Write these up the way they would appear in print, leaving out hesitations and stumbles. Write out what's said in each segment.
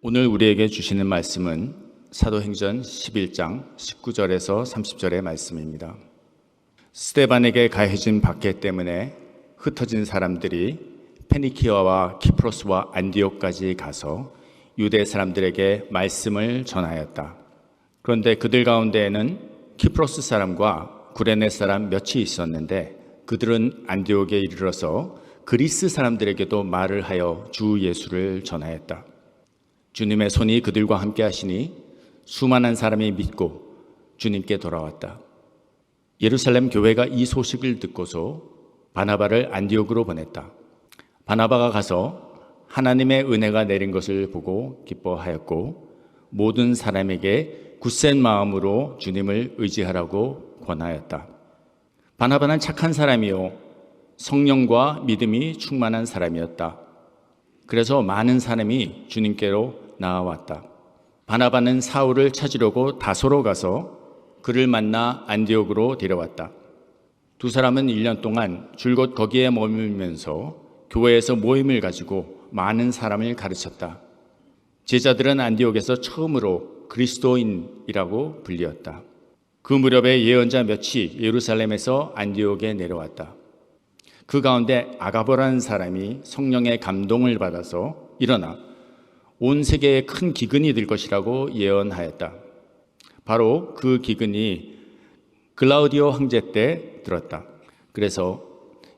오늘 우리에게 주시는 말씀은 사도행전 11장 19절에서 30절의 말씀입니다. 스데반에게 가해진 박해 때문에 흩어진 사람들이 페니키아와 키프로스와 안디옥까지 가서 유대 사람들에게 말씀을 전하였다. 그런데 그들 가운데에는 키프로스 사람과 구레네 사람 몇이 있었는데 그들은 안디옥에 이르러서 그리스 사람들에게도 말을 하여 주 예수를 전하였다. 주님의 손이 그들과 함께 하시니 수많은 사람이 믿고 주님께 돌아왔다. 예루살렘 교회가 이 소식을 듣고서 바나바를 안디옥으로 보냈다. 바나바가 가서 하나님의 은혜가 내린 것을 보고 기뻐하였고 모든 사람에게 굳센 마음으로 주님을 의지하라고 권하였다. 바나바는 착한 사람이요 성령과 믿음이 충만한 사람이었다. 그래서 많은 사람이 주님께로 나아왔다. 바나바는 사울을 찾으려고 다소로 가서 그를 만나 안디옥으로 데려왔다. 두 사람은 1년 동안 줄곧 거기에 머물면서 교회에서 모임을 가지고 많은 사람을 가르쳤다. 제자들은 안디옥에서 처음으로 그리스도인이라고 불리었다. 그 무렵에 예언자 몇이 예루살렘에서 안디옥에 내려왔다. 그 가운데 아가보라는 사람이 성령의 감동을 받아서 일어나 온 세계에 큰 기근이 될 것이라고 예언하였다. 바로 그 기근이 글라우디오 황제 때 들었다. 그래서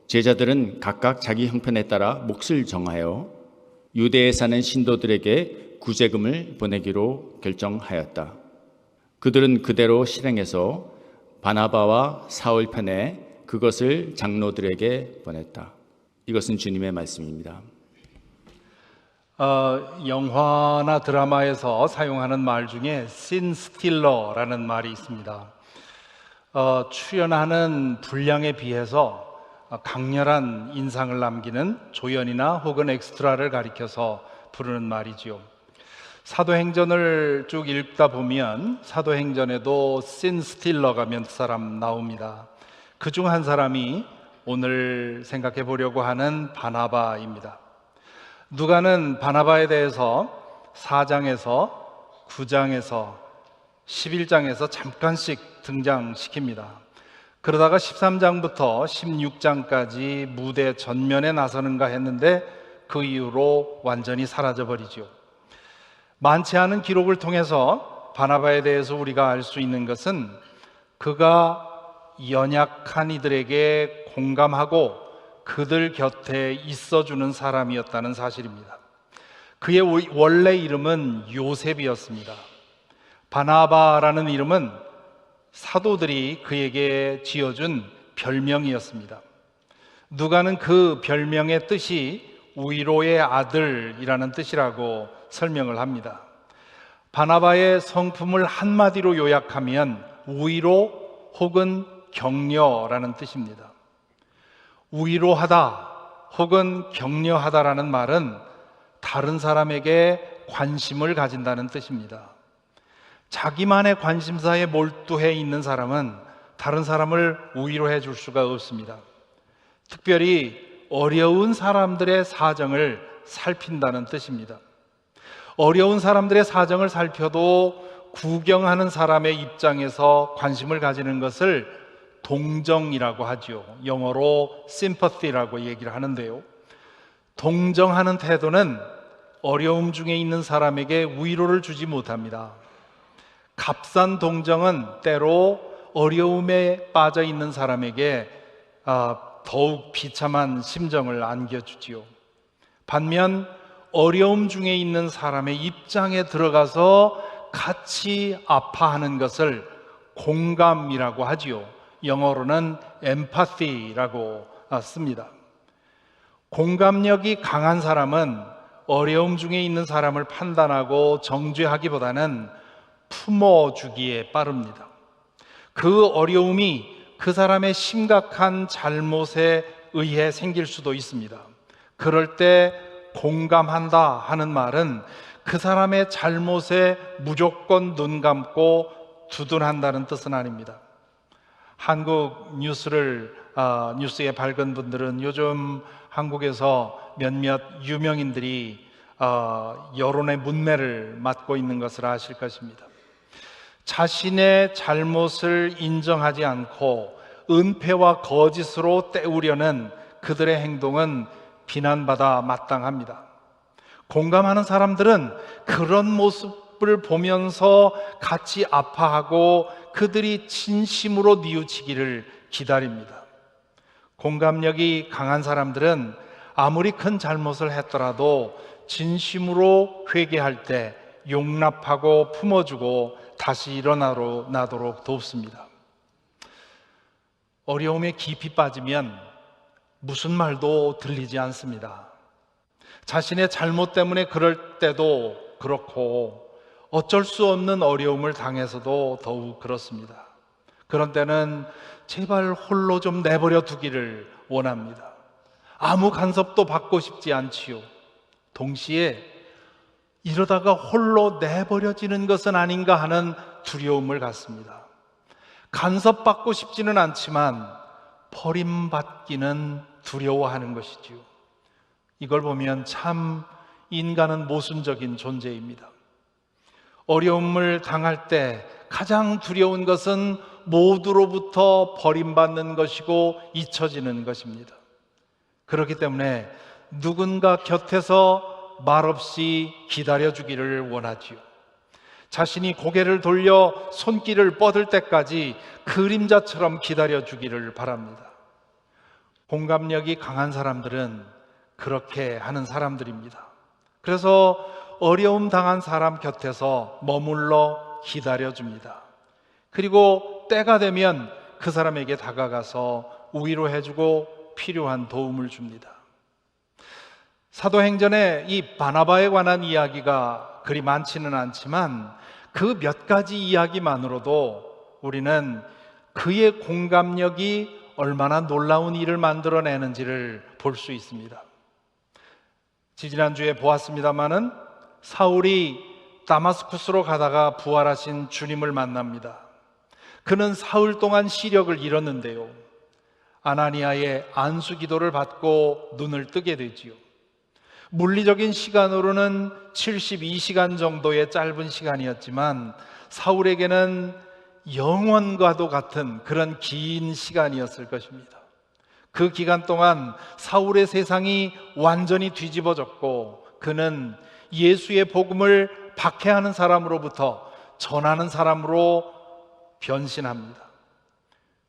제자들은 각각 자기 형편에 따라 몫을 정하여 유대에 사는 신도들에게 구제금을 보내기로 결정하였다. 그들은 그대로 실행해서 바나바와 사울 편에 그것을 장로들에게 보냈다. 이것은 주님의 말씀입니다. 영화나 드라마에서 사용하는 말 중에 씬 스틸러라는 말이 있습니다. 출연하는 분량에 비해서 강렬한 인상을 남기는 조연이나 혹은 엑스트라를 가리켜서 부르는 말이지요. 사도행전을 쭉 읽다 보면 사도행전에도 씬 스틸러가 몇 사람 나옵니다. 그중 한 사람이 오늘 생각해 보려고 하는 바나바입니다. 누가는 바나바에 대해서 4장에서 9장에서 11장에서 잠깐씩 등장시킵니다. 그러다가 13장부터 16장까지 무대 전면에 나서는가 했는데 그 이후로 완전히 사라져버리죠. 많지 않은 기록을 통해서 바나바에 대해서 우리가 알 수 있는 것은 그가 연약한 이들에게 공감하고 그들 곁에 있어주는 사람이었다는 사실입니다. 그의 원래 이름은 요셉이었습니다. 바나바라는 이름은 사도들이 그에게 지어준 별명이었습니다. 누가는 그 별명의 뜻이 위로의 아들이라는 뜻이라고 설명을 합니다. 바나바의 성품을 한마디로 요약하면 위로 혹은 격려라는 뜻입니다. 위로하다 혹은 격려하다라는 말은 다른 사람에게 관심을 가진다는 뜻입니다. 자기만의 관심사에 몰두해 있는 사람은 다른 사람을 위로해 줄 수가 없습니다. 특별히 어려운 사람들의 사정을 살핀다는 뜻입니다. 어려운 사람들의 사정을 살펴도 구경하는 사람의 입장에서 관심을 가지는 것을 동정이라고 하죠. 영어로 sympathy라고 얘기를 하는데요. 동정하는 태도는 어려움 중에 있는 사람에게 위로를 주지 못합니다. 값싼 동정은 때로 어려움에 빠져 있는 사람에게 더욱 비참한 심정을 안겨주지요. 반면 어려움 중에 있는 사람의 입장에 들어가서 같이 아파하는 것을 공감이라고 하지요. 영어로는 empathy라고 씁니다. 공감력이 강한 사람은 어려움 중에 있는 사람을 판단하고 정죄하기보다는 품어주기에 빠릅니다. 그 어려움이 그 사람의 심각한 잘못에 의해 생길 수도 있습니다. 그럴 때 공감한다 하는 말은 그 사람의 잘못에 무조건 눈 감고 두둔한다는 뜻은 아닙니다. 한국 뉴스에 밝은 분들은 요즘 한국에서 몇몇 유명인들이 여론의 문매를 맡고 있는 것을 아실 것입니다. 자신의 잘못을 인정하지 않고 은폐와 거짓으로 때우려는 그들의 행동은 비난받아 마땅합니다. 공감하는 사람들은 그런 모습을 보면서 같이 아파하고 그들이 진심으로 뉘우치기를 기다립니다. 공감력이 강한 사람들은 아무리 큰 잘못을 했더라도 진심으로 회개할 때 용납하고 품어주고 다시 일어나도록 돕습니다. 어려움에 깊이 빠지면 무슨 말도 들리지 않습니다. 자신의 잘못 때문에 그럴 때도 그렇고 어쩔 수 없는 어려움을 당해서도 더욱 그렇습니다. 그런 때는 제발 홀로 좀 내버려 두기를 원합니다. 아무 간섭도 받고 싶지 않지요. 동시에 이러다가 홀로 내버려지는 것은 아닌가 하는 두려움을 갖습니다. 간섭받고 싶지는 않지만 버림받기는 두려워하는 것이지요. 이걸 보면 참 인간은 모순적인 존재입니다. 어려움을 당할 때 가장 두려운 것은 모두로부터 버림받는 것이고 잊혀지는 것입니다. 그렇기 때문에 누군가 곁에서 말없이 기다려주기를 원하지요. 자신이 고개를 돌려 손길을 뻗을 때까지 그림자처럼 기다려주기를 바랍니다. 공감력이 강한 사람들은 그렇게 하는 사람들입니다. 그래서 어려움 당한 사람 곁에서 머물러 기다려줍니다. 그리고 때가 되면 그 사람에게 다가가서 위로해주고 필요한 도움을 줍니다. 사도행전에 이 바나바에 관한 이야기가 그리 많지는 않지만 그 몇 가지 이야기만으로도 우리는 그의 공감력이 얼마나 놀라운 일을 만들어내는지를 볼 수 있습니다. 지지난주에 보았습니다마는 사울이 다마스쿠스로 가다가 부활하신 주님을 만납니다. 그는 사흘 동안 시력을 잃었는데요, 아나니아의 안수 기도를 받고 눈을 뜨게 되지요. 물리적인 시간으로는 72시간 정도의 짧은 시간이었지만 사울에게는 영원과도 같은 그런 긴 시간이었을 것입니다. 그 기간 동안 사울의 세상이 완전히 뒤집어졌고 그는 예수의 복음을 박해하는 사람으로부터 전하는 사람으로 변신합니다.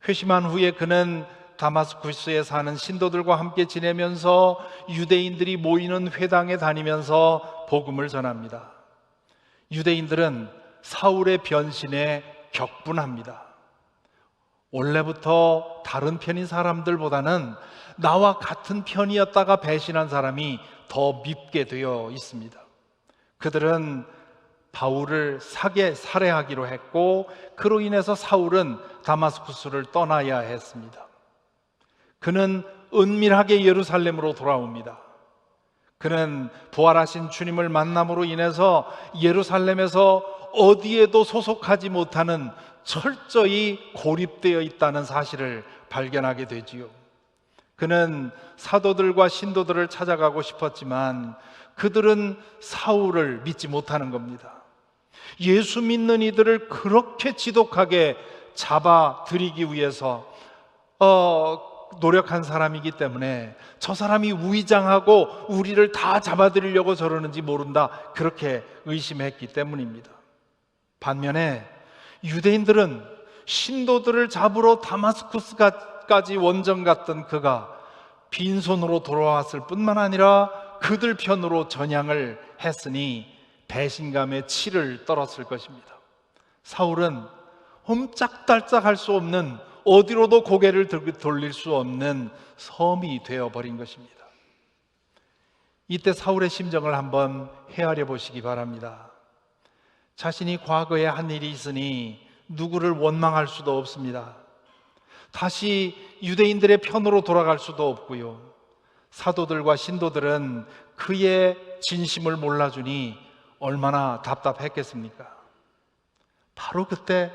회심한 후에 그는 다마스쿠스에 사는 신도들과 함께 지내면서 유대인들이 모이는 회당에 다니면서 복음을 전합니다. 유대인들은 사울의 변신에 격분합니다. 원래부터 다른 편인 사람들보다는 나와 같은 편이었다가 배신한 사람이 더 밉게 되어 있습니다. 그들은 바울을 살해하기로 했고 그로 인해서 사울은 다마스쿠스를 떠나야 했습니다. 그는 은밀하게 예루살렘으로 돌아옵니다. 그는 부활하신 주님을 만남으로 인해서 예루살렘에서 어디에도 소속하지 못하는 철저히 고립되어 있다는 사실을 발견하게 되지요. 그는 사도들과 신도들을 찾아가고 싶었지만 그들은 사울을 믿지 못하는 겁니다. 예수 믿는 이들을 그렇게 지독하게 잡아들이기 위해서 노력한 사람이기 때문에 저 사람이 위장하고 우리를 다 잡아들이려고 저러는지 모른다, 그렇게 의심했기 때문입니다. 반면에 유대인들은 신도들을 잡으러 다마스쿠스까지 원정 갔던 그가 빈손으로 돌아왔을 뿐만 아니라 그들 편으로 전향을 했으니 배신감에 치를 떨었을 것입니다. 사울은 옴짝달싹할 수 없는, 어디로도 고개를 돌릴 수 없는 섬이 되어버린 것입니다. 이때 사울의 심정을 한번 헤아려 보시기 바랍니다. 자신이 과거에 한 일이 있으니 누구를 원망할 수도 없습니다. 다시 유대인들의 편으로 돌아갈 수도 없고요. 사도들과 신도들은 그의 진심을 몰라주니 얼마나 답답했겠습니까? 바로 그때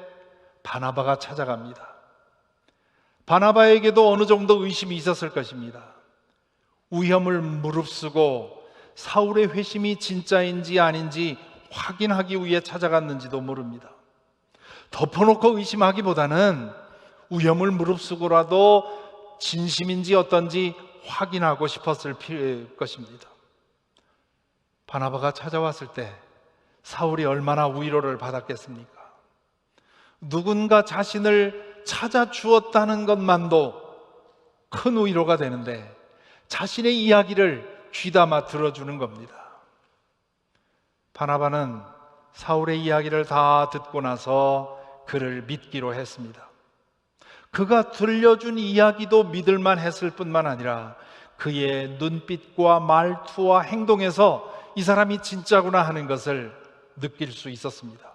바나바가 찾아갑니다. 바나바에게도 어느 정도 의심이 있었을 것입니다. 위험을 무릅쓰고 사울의 회심이 진짜인지 아닌지 확인하기 위해 찾아갔는지도 모릅니다. 덮어놓고 의심하기보다는 위험을 무릅쓰고라도 진심인지 어떤지 확인하고 싶었을 것입니다. 바나바가 찾아왔을 때 사울이 얼마나 위로를 받았겠습니까? 누군가 자신을 찾아주었다는 것만도 큰 위로가 되는데 자신의 이야기를 귀담아 들어주는 겁니다. 바나바는 사울의 이야기를 다 듣고 나서 그를 믿기로 했습니다. 그가 들려준 이야기도 믿을만 했을 뿐만 아니라 그의 눈빛과 말투와 행동에서 이 사람이 진짜구나 하는 것을 느낄 수 있었습니다.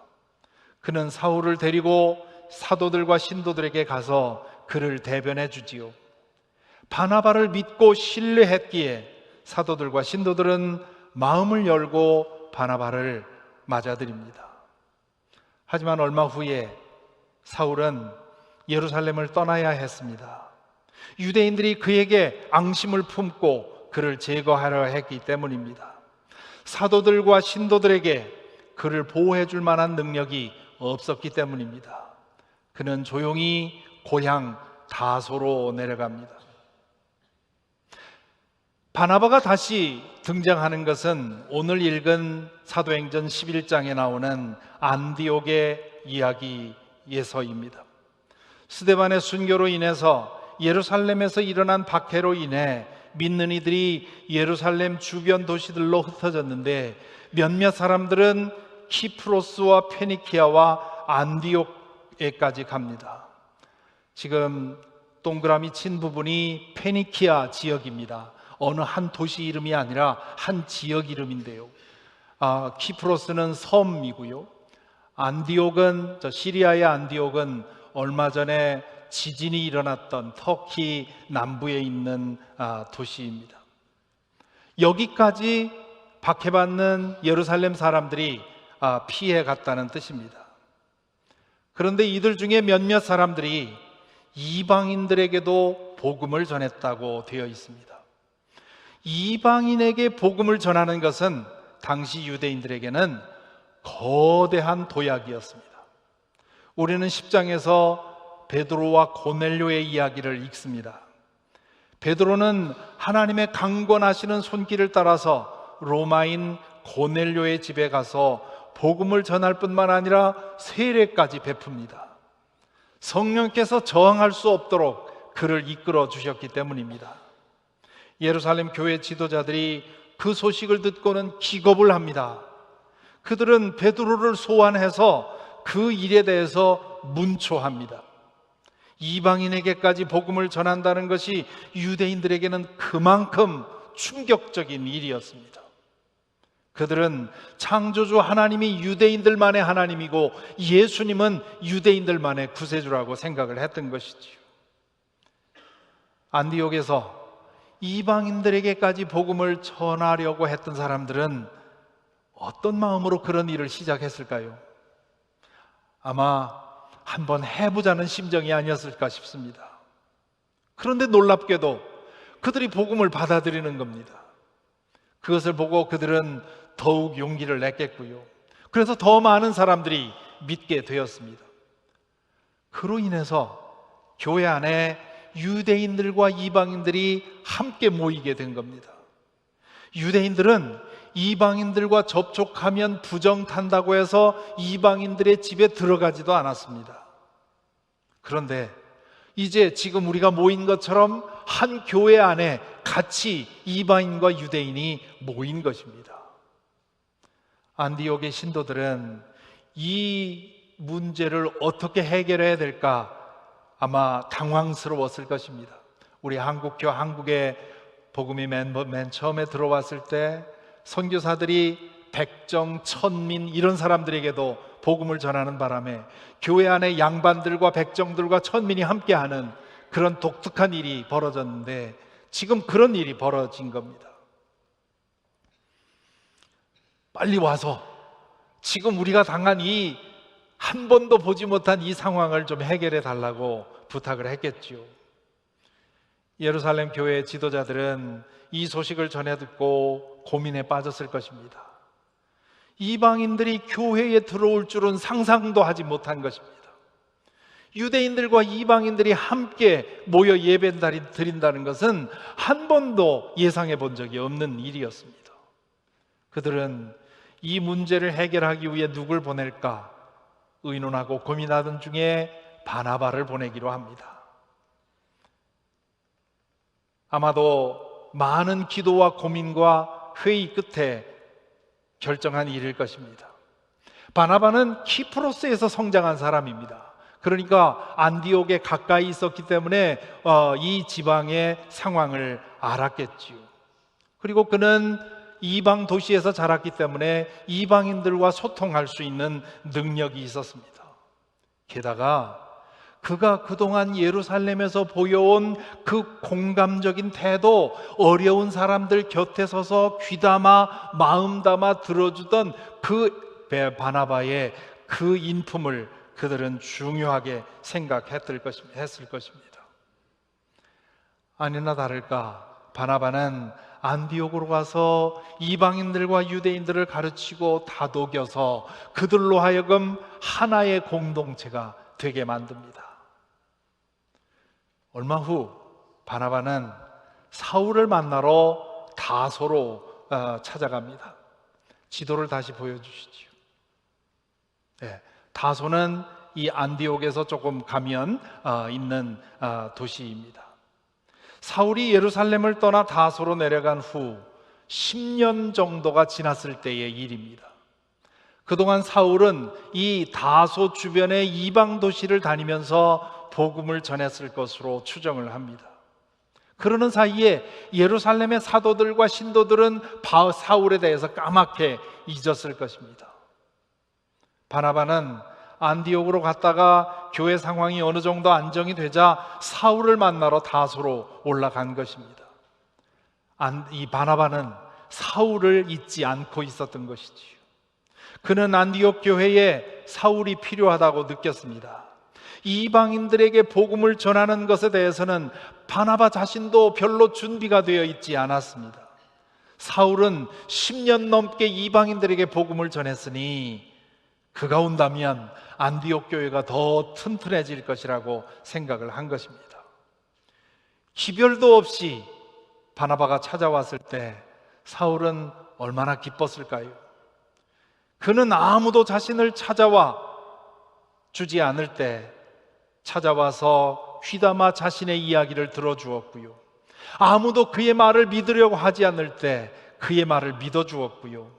그는 사울을 데리고 사도들과 신도들에게 가서 그를 대변해 주지요. 바나바를 믿고 신뢰했기에 사도들과 신도들은 마음을 열고 바나바를 맞아들입니다. 하지만 얼마 후에 사울은 예루살렘을 떠나야 했습니다. 유대인들이 그에게 앙심을 품고 그를 제거하려 했기 때문입니다. 사도들과 신도들에게 그를 보호해 줄 만한 능력이 없었기 때문입니다. 그는 조용히 고향 다소로 내려갑니다. 바나바가 다시 등장하는 것은 오늘 읽은 사도행전 11장에 나오는 안디옥의 이야기에서입니다. 스데반의 순교로 인해서 예루살렘에서 일어난 박해로 인해 믿는 이들이 예루살렘 주변 도시들로 흩어졌는데 몇몇 사람들은 키프로스와 페니키아와 안디옥에까지 갑니다. 지금 동그라미 친 부분이 페니키아 지역입니다. 어느 한 도시 이름이 아니라 한 지역 이름인데요. 키프로스는 섬이고요. 안디옥은, 시리아의 안디옥은 얼마 전에 지진이 일어났던 터키 남부에 있는 도시입니다. 여기까지 박해받는 예루살렘 사람들이 피해 갔다는 뜻입니다. 그런데 이들 중에 몇몇 사람들이 이방인들에게도 복음을 전했다고 되어 있습니다. 이방인에게 복음을 전하는 것은 당시 유대인들에게는 거대한 도약이었습니다. 우리는 10장에서 베드로와 고넬료의 이야기를 읽습니다. 베드로는 하나님의 강권하시는 손길을 따라서 로마인 고넬료의 집에 가서 복음을 전할 뿐만 아니라 세례까지 베풉니다. 성령께서 저항할 수 없도록 그를 이끌어 주셨기 때문입니다. 예루살렘 교회 지도자들이 그 소식을 듣고는 기겁을 합니다. 그들은 베드로를 소환해서 그 일에 대해서 문초합니다. 이방인에게까지 복음을 전한다는 것이 유대인들에게는 그만큼 충격적인 일이었습니다. 그들은 창조주 하나님이 유대인들만의 하나님이고 예수님은 유대인들만의 구세주라고 생각을 했던 것이지요. 안디옥에서 이방인들에게까지 복음을 전하려고 했던 사람들은 어떤 마음으로 그런 일을 시작했을까요? 아마 한번 해보자는 심정이 아니었을까 싶습니다. 그런데 놀랍게도 그들이 복음을 받아들이는 겁니다. 그것을 보고 그들은 더욱 용기를 냈겠고요. 그래서 더 많은 사람들이 믿게 되었습니다. 그로 인해서 교회 안에 유대인들과 이방인들이 함께 모이게 된 겁니다. 유대인들은 이방인들과 접촉하면 부정탄다고 해서 이방인들의 집에 들어가지도 않았습니다. 그런데 이제 지금 우리가 모인 것처럼 한 교회 안에 같이 이방인과 유대인이 모인 것입니다. 안디옥의 신도들은 이 문제를 어떻게 해결해야 될까 아마 당황스러웠을 것입니다. 우리 한국의 복음이 맨 처음에 들어왔을 때 선교사들이 백정, 천민 이런 사람들에게도 복음을 전하는 바람에 교회 안에 양반들과 백정들과 천민이 함께하는 그런 독특한 일이 벌어졌는데 지금 그런 일이 벌어진 겁니다. 빨리 와서 지금 우리가 당한 이 한 번도 보지 못한 이 상황을 좀 해결해 달라고 부탁을 했겠지요. 예루살렘 교회 지도자들은 이 소식을 전해 듣고 고민에 빠졌을 것입니다. 이방인들이 교회에 들어올 줄은 상상도 하지 못한 것입니다. 유대인들과 이방인들이 함께 모여 예배를 드린다는 것은 한 번도 예상해 본 적이 없는 일이었습니다. 그들은 이 문제를 해결하기 위해 누굴 보낼까 의논하고 고민하던 중에 바나바를 보내기로 합니다. 아마도 많은 기도와 고민과 회의 끝에 결정한 일일 것입니다. 바나바는 키프로스에서 성장한 사람입니다. 그러니까 안디옥에 가까이 있었기 때문에 이 지방의 상황을 알았겠지요. 그리고 그는 이방 도시에서 자랐기 때문에 이방인들과 소통할 수 있는 능력이 있었습니다. 게다가 그가 그동안 예루살렘에서 보여온 그 공감적인 태도, 어려운 사람들 곁에 서서 귀담아 마음 담아 들어주던 그 바나바의 그 인품을 그들은 중요하게 생각했을 것입니다. 아니나 다를까 바나바는 안디옥으로 가서 이방인들과 유대인들을 가르치고 다독여서 그들로 하여금 하나의 공동체가 되게 만듭니다. 얼마 후 바나바는 사울을 만나러 다소로 찾아갑니다. 지도를 다시 보여주시죠. 네, 다소는 이 안디옥에서 조금 가면 있는 도시입니다. 사울이 예루살렘을 떠나 다소로 내려간 후 10년 정도가 지났을 때의 일입니다. 그동안 사울은 이 다소 주변의 이방 도시를 다니면서 복음을 전했을 것으로 추정을 합니다. 그러는 사이에 예루살렘의 사도들과 신도들은 사울에 대해서 까맣게 잊었을 것입니다. 바나바는 안디옥으로 갔다가 교회 상황이 어느 정도 안정이 되자 사울을 만나러 다소로 올라간 것입니다. 이 바나바는 사울을 잊지 않고 있었던 것이지요. 그는 안디옥 교회에 사울이 필요하다고 느꼈습니다. 이방인들에게 복음을 전하는 것에 대해서는 바나바 자신도 별로 준비가 되어 있지 않았습니다. 사울은 10년 넘게 이방인들에게 복음을 전했으니 그가 온다면 안디옥 교회가 더 튼튼해질 것이라고 생각을 한 것입니다. 기별도 없이 바나바가 찾아왔을 때 사울은 얼마나 기뻤을까요? 그는 아무도 자신을 찾아와 주지 않을 때 찾아와서 귀담아 자신의 이야기를 들어주었고요. 아무도 그의 말을 믿으려고 하지 않을 때 그의 말을 믿어주었고요.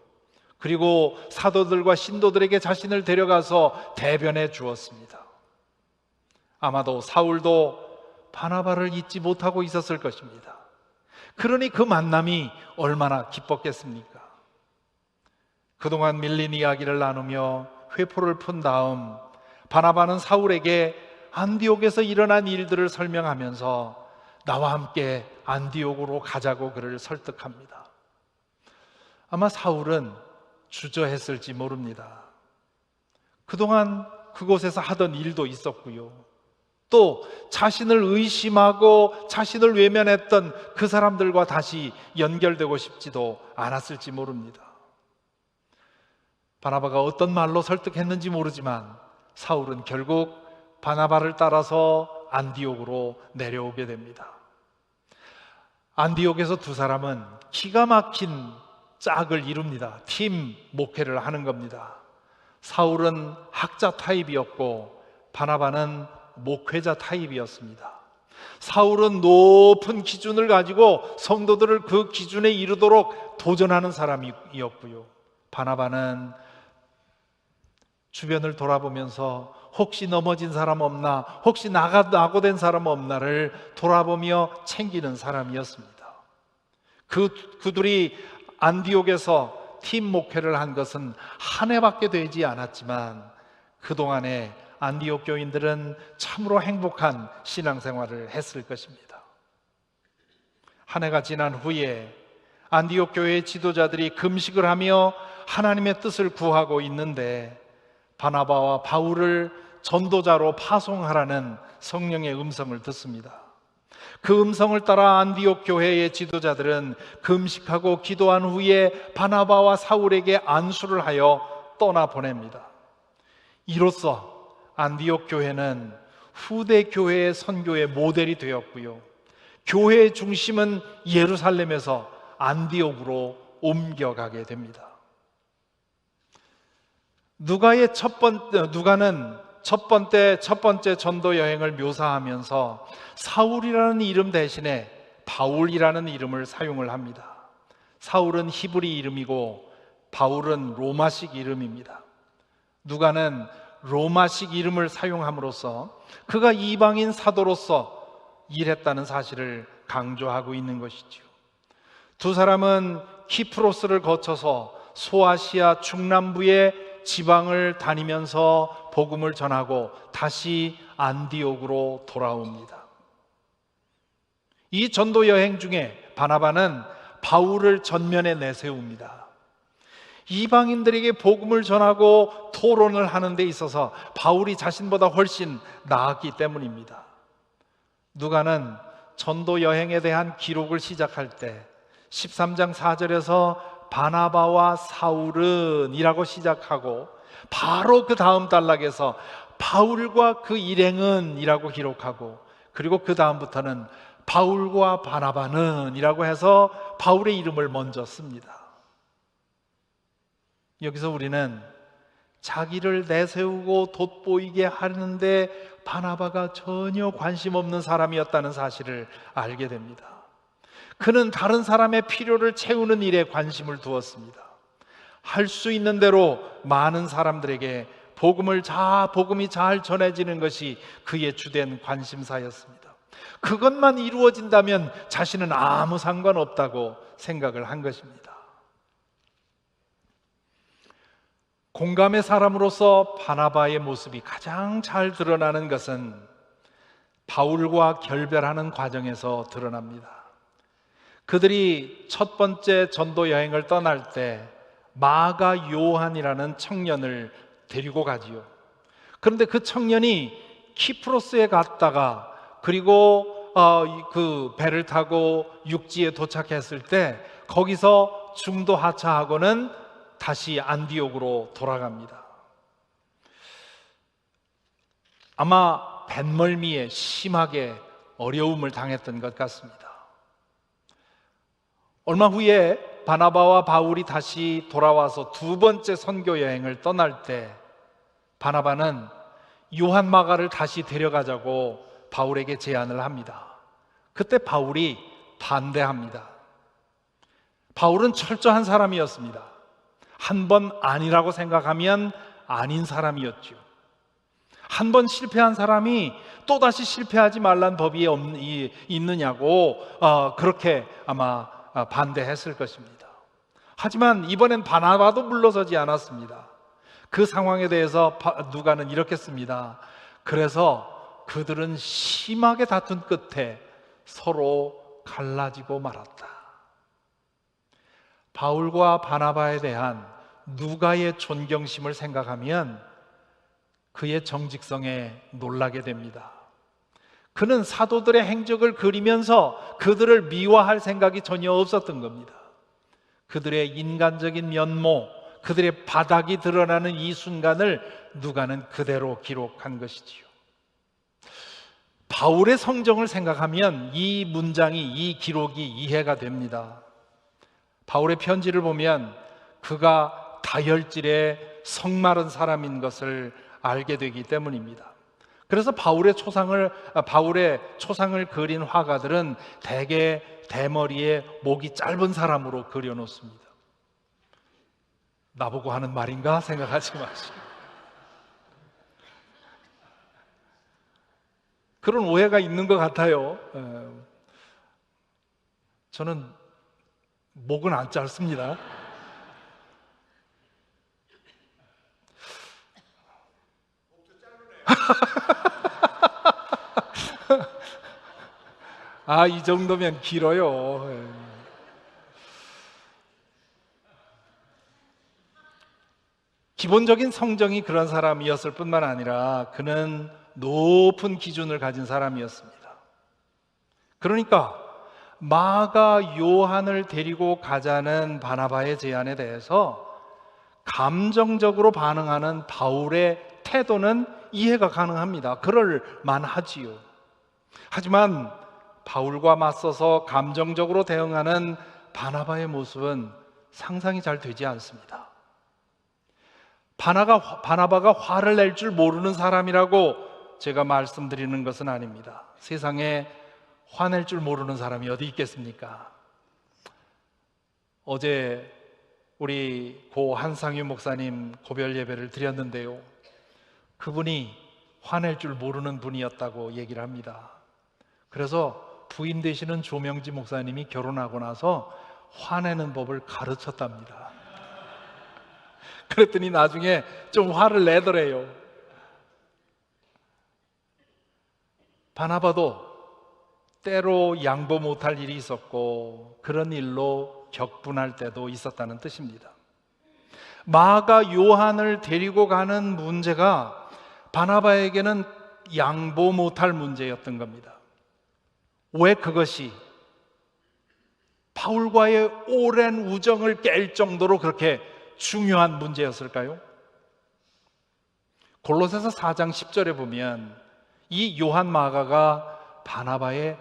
그리고 사도들과 신도들에게 자신을 데려가서 대변해 주었습니다. 아마도 사울도 바나바를 잊지 못하고 있었을 것입니다. 그러니 그 만남이 얼마나 기뻤겠습니까? 그동안 밀린 이야기를 나누며 회포를 푼 다음 바나바는 사울에게 안디옥에서 일어난 일들을 설명하면서 나와 함께 안디옥으로 가자고 그를 설득합니다. 아마 사울은 주저했을지 모릅니다. 그동안 그곳에서 하던 일도 있었고요. 또 자신을 의심하고 자신을 외면했던 그 사람들과 다시 연결되고 싶지도 않았을지 모릅니다. 바나바가 어떤 말로 설득했는지 모르지만 사울은 결국 바나바를 따라서 안디옥으로 내려오게 됩니다. 안디옥에서 두 사람은 기가 막힌 짝을 이룹니다. 팀 목회를 하는 겁니다. 사울은 학자 타입이었고 바나바는 목회자 타입이었습니다. 사울은 높은 기준을 가지고 성도들을 그 기준에 이르도록 도전하는 사람이었고요. 바나바는 주변을 돌아보면서 혹시 넘어진 사람 없나, 혹시 낙오된 사람 없나를 돌아보며 챙기는 사람이었습니다. 그들이 안디옥에서 팀 목회를 한 것은 한 해밖에 되지 않았지만 그동안에 안디옥 교인들은 참으로 행복한 신앙생활을 했을 것입니다. 한 해가 지난 후에 안디옥 교회의 지도자들이 금식을 하며 하나님의 뜻을 구하고 있는데 바나바와 바울을 전도자로 파송하라는 성령의 음성을 듣습니다. 그 음성을 따라 안디옥 교회의 지도자들은 금식하고 기도한 후에 바나바와 사울에게 안수를 하여 떠나보냅니다. 이로써 안디옥 교회는 후대 교회의 선교의 모델이 되었고요, 교회의 중심은 예루살렘에서 안디옥으로 옮겨가게 됩니다. 누가는 첫 번째 전도 여행을 묘사하면서 사울이라는 이름 대신에 바울이라는 이름을 사용을 합니다. 사울은 히브리 이름이고 바울은 로마식 이름입니다. 누가는 로마식 이름을 사용함으로써 그가 이방인 사도로서 일했다는 사실을 강조하고 있는 것이지요. 두 사람은 키프로스를 거쳐서 소아시아 중남부의 지방을 다니면서 복음을 전하고 다시 안디옥으로 돌아옵니다. 이 전도 여행 중에 바나바는 바울을 전면에 내세웁니다. 이방인들에게 복음을 전하고 토론을 하는 데 있어서 바울이 자신보다 훨씬 나았기 때문입니다. 누가는 전도 여행에 대한 기록을 시작할 때 13장 4절에서 바나바와 사울은 이라고 시작하고 바로 그 다음 단락에서 바울과 그 일행은 이라고 기록하고, 그리고 그 다음부터는 바울과 바나바는 이라고 해서 바울의 이름을 먼저 씁니다. 여기서 우리는 자기를 내세우고 돋보이게 하는데 바나바가 전혀 관심 없는 사람이었다는 사실을 알게 됩니다. 그는 다른 사람의 필요를 채우는 일에 관심을 두었습니다. 할 수 있는 대로 많은 사람들에게 복음이 잘 전해지는 것이 그의 주된 관심사였습니다. 그것만 이루어진다면 자신은 아무 상관없다고 생각을 한 것입니다. 공감의 사람으로서 바나바의 모습이 가장 잘 드러나는 것은 바울과 결별하는 과정에서 드러납니다. 그들이 첫 번째 전도 여행을 떠날 때 마가 요한이라는 청년을 데리고 가지요. 그런데 그 청년이 키프로스에 갔다가 그리고 그 배를 타고 육지에 도착했을 때 거기서 중도 하차하고는 다시 안디옥으로 돌아갑니다. 아마 뱃멀미에 심하게 어려움을 당했던 것 같습니다. 얼마 후에 바나바와 바울이 다시 돌아와서 두 번째 선교 여행을 떠날 때 바나바는 요한 마가를 다시 데려가자고 바울에게 제안을 합니다. 그때 바울이 반대합니다. 바울은 철저한 사람이었습니다. 한 번 아니라고 생각하면 아닌 사람이었죠. 한 번 실패한 사람이 또다시 실패하지 말란 법이 있느냐고 그렇게 아마 반대했을 것입니다. 하지만 이번엔 바나바도 물러서지 않았습니다. 그 상황에 대해서 누가는 이렇게 씁니다. 그래서 그들은 심하게 다툰 끝에 서로 갈라지고 말았다. 바울과 바나바에 대한 누가의 존경심을 생각하면 그의 정직성에 놀라게 됩니다. 그는 사도들의 행적을 그리면서 그들을 미화할 생각이 전혀 없었던 겁니다. 그들의 인간적인 면모, 그들의 바닥이 드러나는 이 순간을 누가는 그대로 기록한 것이지요. 바울의 성정을 생각하면 이 문장이, 이 기록이 이해가 됩니다. 바울의 편지를 보면 그가 다혈질의 성마른 사람인 것을 알게 되기 때문입니다. 그래서 바울의 초상을 그린 화가들은 대개 대머리에 목이 짧은 사람으로 그려놓습니다. 나보고 하는 말인가 생각하지 마시고, 그런 오해가 있는 것 같아요. 저는 목은 안 짧습니다. 이 정도면 길어요. 기본적인 성정이 그런 사람이었을 뿐만 아니라 그는 높은 기준을 가진 사람이었습니다. 그러니까 마가 요한을 데리고 가자는 바나바의 제안에 대해서 감정적으로 반응하는 바울의 태도는 이해가 가능합니다. 그럴 만하지요. 하지만 바울과 맞서서 감정적으로 대응하는 바나바의 모습은 상상이 잘 되지 않습니다. 바나바가 화를 낼 줄 모르는 사람이라고 제가 말씀드리는 것은 아닙니다. 세상에 화낼 줄 모르는 사람이 어디 있겠습니까? 어제 우리 고 한상유 목사님 고별 예배를 드렸는데요, 그분이 화낼 줄 모르는 분이었다고 얘기를 합니다. 그래서 부인 되시는 조명지 목사님이 결혼하고 나서 화내는 법을 가르쳤답니다. 그랬더니 나중에 좀 화를 내더래요. 바나바도 때로 양보 못할 일이 있었고 그런 일로 격분할 때도 있었다는 뜻입니다. 마가 요한을 데리고 가는 문제가 바나바에게는 양보 못할 문제였던 겁니다. 왜 그것이 바울과의 오랜 우정을 깰 정도로 그렇게 중요한 문제였을까요? 골로새서 4장 10절에 보면 이 요한 마가가 바나바의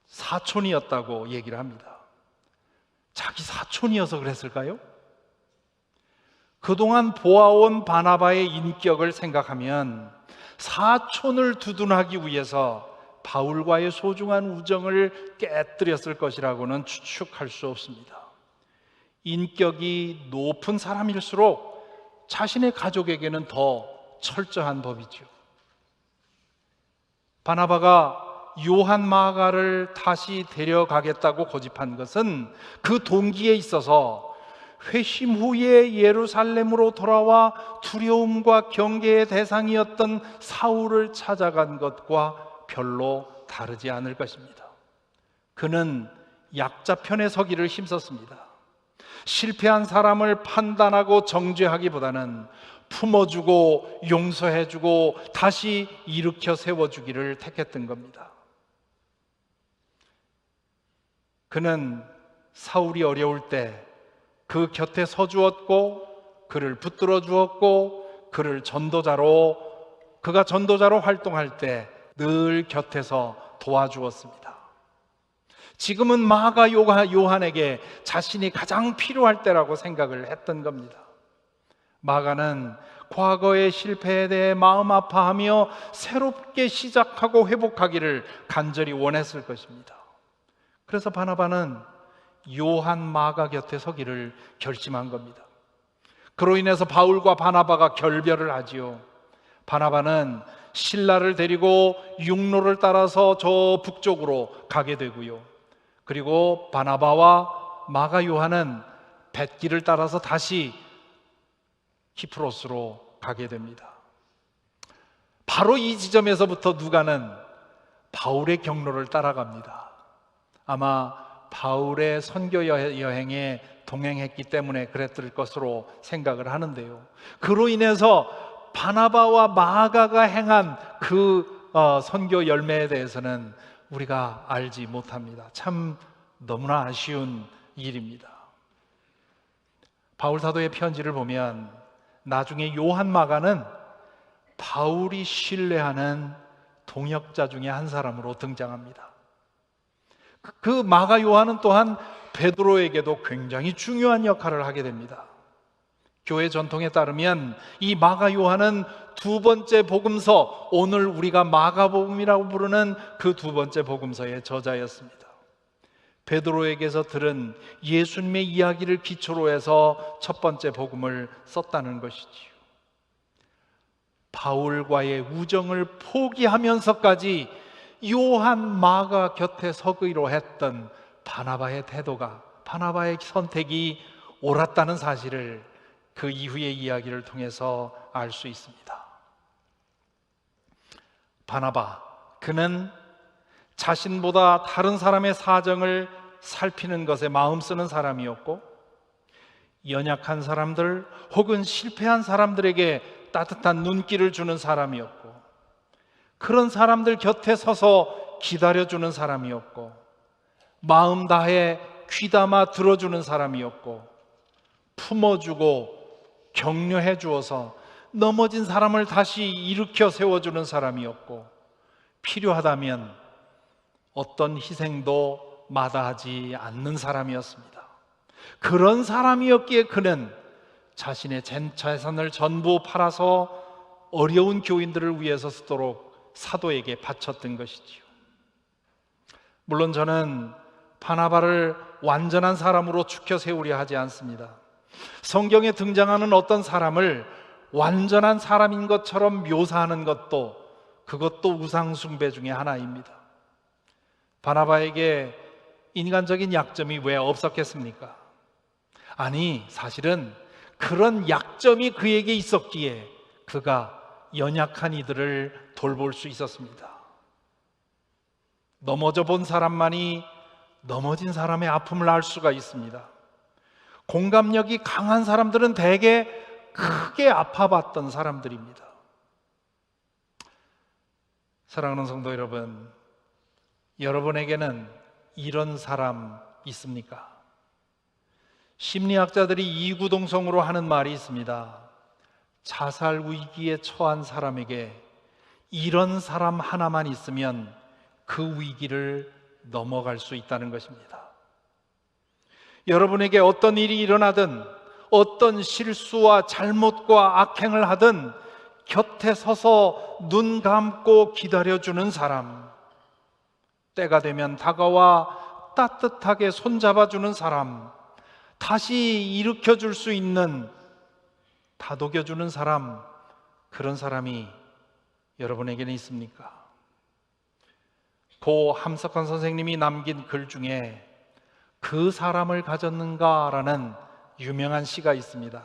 사촌이었다고 얘기를 합니다. 자기 사촌이어서 그랬을까요? 그동안 보아온 바나바의 인격을 생각하면 사촌을 두둔하기 위해서 바울과의 소중한 우정을 깨뜨렸을 것이라고는 추측할 수 없습니다. 인격이 높은 사람일수록 자신의 가족에게는 더 철저한 법이죠. 바나바가 요한 마가를 다시 데려가겠다고 고집한 것은 그 동기에 있어서 회심 후에 예루살렘으로 돌아와 두려움과 경계의 대상이었던 사울을 찾아간 것과 별로 다르지 않을 것입니다. 그는 약자 편에 서기를 힘썼습니다. 실패한 사람을 판단하고 정죄하기보다는 품어주고 용서해주고 다시 일으켜 세워주기를 택했던 겁니다. 그는 사울이 어려울 때 그 곁에 서주었고 그를 붙들어 주었고 그가 전도자로 활동할 때 늘 곁에서 도와주었습니다. 지금은 마가 요한에게 자신이 가장 필요할 때라고 생각을 했던 겁니다. 마가는 과거의 실패에 대해 마음 아파하며 새롭게 시작하고 회복하기를 간절히 원했을 것입니다. 그래서 바나바는 요한 마가 곁에 서기를 결심한 겁니다. 그로 인해서 바울과 바나바가 결별을 하지요. 바나바는 실라를 데리고 육로를 따라서 저 북쪽으로 가게 되고요. 그리고 바나바와 마가 요한은 뱃길을 따라서 다시 키프로스로 가게 됩니다. 바로 이 지점에서부터 누가는 바울의 경로를 따라갑니다. 아마 바울의 선교 여행에 동행했기 때문에 그랬을 것으로 생각을 하는데요. 그로 인해서 바나바와 마가가 행한 그 선교 열매에 대해서는 우리가 알지 못합니다. 참 너무나 아쉬운 일입니다. 바울 사도의 편지를 보면 나중에 요한 마가는 바울이 신뢰하는 동역자 중에 한 사람으로 등장합니다. 그 마가 요한은 또한 베드로에게도 굉장히 중요한 역할을 하게 됩니다. 교회 전통에 따르면 이 마가 요한은 두 번째 복음서, 오늘 우리가 마가복음이라고 부르는 그 두 번째 복음서의 저자였습니다. 베드로에게서 들은 예수님의 이야기를 기초로 해서 첫 번째 복음을 썼다는 것이지요. 바울과의 우정을 포기하면서까지 요한 마가 곁에 서기로 했던 바나바의 태도가, 바나바의 선택이 옳았다는 사실을 그 이후의 이야기를 통해서 알 수 있습니다. 바나바, 그는 자신보다 다른 사람의 사정을 살피는 것에 마음 쓰는 사람이었고, 연약한 사람들 혹은 실패한 사람들에게 따뜻한 눈길을 주는 사람이었고, 그런 사람들 곁에 서서 기다려주는 사람이었고, 마음 다해 귀담아 들어주는 사람이었고, 품어주고 격려해 주어서 넘어진 사람을 다시 일으켜 세워주는 사람이었고, 필요하다면 어떤 희생도 마다하지 않는 사람이었습니다. 그런 사람이었기에 그는 자신의 전 재산을 전부 팔아서 어려운 교인들을 위해서 쓰도록 사도에게 바쳤던 것이지요. 물론 저는 바나바를 완전한 사람으로 추켜 세우려 하지 않습니다. 성경에 등장하는 어떤 사람을 완전한 사람인 것처럼 묘사하는 그것도 우상 숭배 중에 하나입니다. 바나바에게 인간적인 약점이 왜 없었겠습니까? 아니, 사실은 그런 약점이 그에게 있었기에 그가 연약한 이들을 돌볼 수 있었습니다. 넘어져 본 사람만이 넘어진 사람의 아픔을 알 수가 있습니다. 공감력이 강한 사람들은 대개 크게 아파봤던 사람들입니다. 사랑하는 성도 여러분, 여러분에게는 이런 사람 있습니까? 심리학자들이 이구동성으로 하는 말이 있습니다. 자살 위기에 처한 사람에게 이런 사람 하나만 있으면 그 위기를 넘어갈 수 있다는 것입니다. 여러분에게 어떤 일이 일어나든, 어떤 실수와 잘못과 악행을 하든 곁에 서서 눈 감고 기다려주는 사람, 때가 되면 다가와 따뜻하게 손잡아주는 사람, 다시 일으켜줄 수 있는, 다독여주는 사람, 그런 사람이 여러분에게는 있습니까? 고 함석헌 선생님이 남긴 글 중에 그 사람을 가졌는가라는 유명한 시가 있습니다.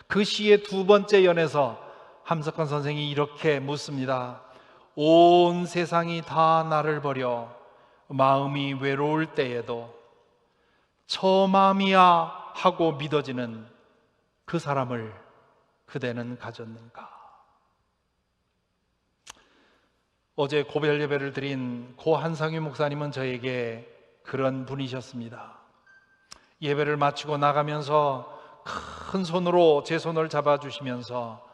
그 시의 두 번째 연에서 함석헌 선생이 이렇게 묻습니다. 온 세상이 다 나를 버려 마음이 외로울 때에도 저 마음이야 하고 믿어지는 그 사람을 그대는 가졌는가? 어제 고별 예배를 드린 고 한상유 목사님은 저에게 그런 분이셨습니다. 예배를 마치고 나가면서 큰 손으로 제 손을 잡아주시면서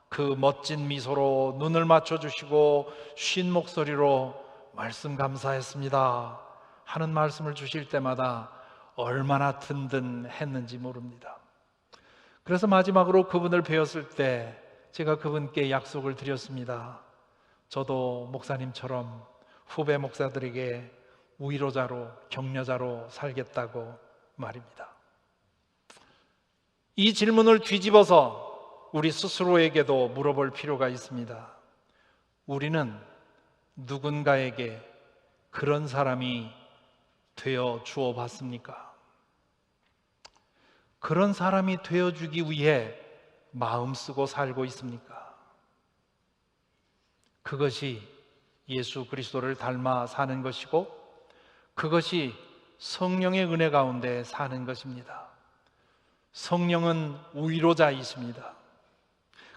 그 멋진 미소로 눈을 맞춰주시고 쉰 목소리로 말씀 감사했습니다 하는 말씀을 주실 때마다 얼마나 든든했는지 모릅니다. 그래서 마지막으로 그분을 뵈었을 때 제가 그분께 약속을 드렸습니다. 저도 목사님처럼 후배 목사들에게 위로자로, 격려자로 살겠다고 말입니다. 이 질문을 뒤집어서 우리 스스로에게도 물어볼 필요가 있습니다. 우리는 누군가에게 그런 사람이 되어 주어 봤습니까? 그런 사람이 되어주기 위해 마음 쓰고 살고 있습니까? 그것이 예수 그리스도를 닮아 사는 것이고, 그것이 성령의 은혜 가운데 사는 것입니다. 성령은 위로자이십니다.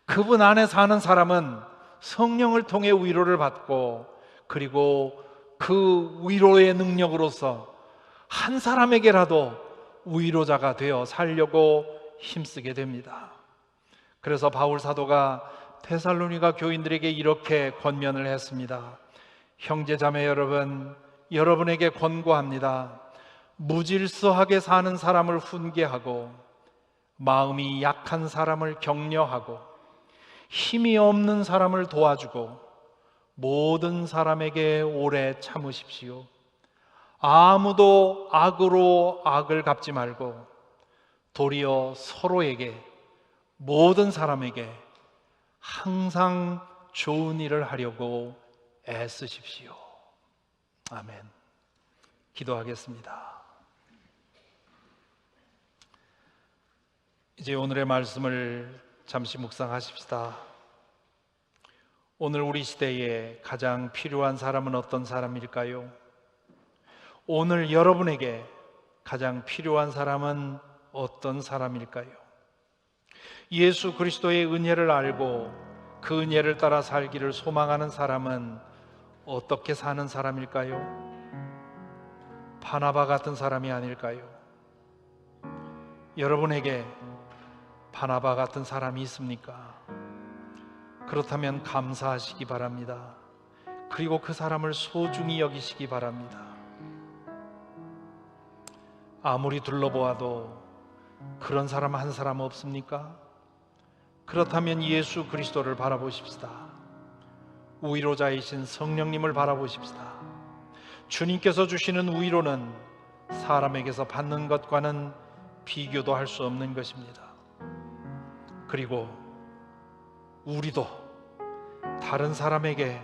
그분 안에 사는 사람은 성령을 통해 위로를 받고, 그리고 그 위로의 능력으로서 한 사람에게라도 위로자가 되어 살려고 힘쓰게 됩니다. 그래서 바울 사도가 데살로니가 교인들에게 이렇게 권면을 했습니다. 형제자매 여러분, 여러분에게 권고합니다. 무질서하게 사는 사람을 훈계하고, 마음이 약한 사람을 격려하고, 힘이 없는 사람을 도와주고, 모든 사람에게 오래 참으십시오. 아무도 악으로 악을 갚지 말고 도리어 서로에게, 모든 사람에게 항상 좋은 일을 하려고 애쓰십시오. 아멘. 기도하겠습니다. 이제 오늘의 말씀을 잠시 묵상하십시다. 오늘 우리 시대에 가장 필요한 사람은 어떤 사람일까요? 오늘 여러분에게 가장 필요한 사람은 어떤 사람일까요? 예수 그리스도의 은혜를 알고 그 은혜를 따라 살기를 소망하는 사람은 어떻게 사는 사람일까요? 바나바 같은 사람이 아닐까요? 여러분에게 바나바 같은 사람이 있습니까? 그렇다면 감사하시기 바랍니다. 그리고 그 사람을 소중히 여기시기 바랍니다. 아무리 둘러보아도 그런 사람 한 사람 없습니까? 그렇다면 예수 그리스도를 바라보십시다. 위로자이신 성령님을 바라보십시다. 주님께서 주시는 위로는 사람에게서 받는 것과는 비교도 할 수 없는 것입니다. 그리고 우리도 다른 사람에게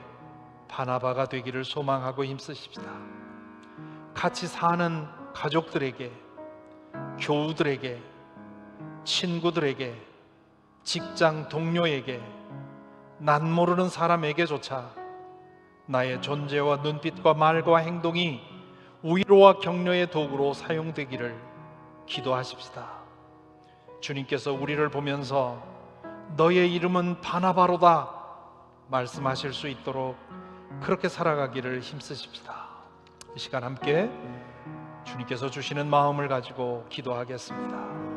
바나바가 되기를 소망하고 힘쓰십시다. 같이 사는 가족들에게, 교우들에게, 친구들에게, 직장 동료에게, 난 모르는 사람에게조차 나의 존재와 눈빛과 말과 행동이 위로와 격려의 도구로 사용되기를 기도하십시다. 주님께서 우리를 보면서 너의 이름은 바나바로다 말씀하실 수 있도록 그렇게 살아가기를 힘쓰십시다. 이 시간 함께 주님께서 주시는 마음을 가지고 기도하겠습니다.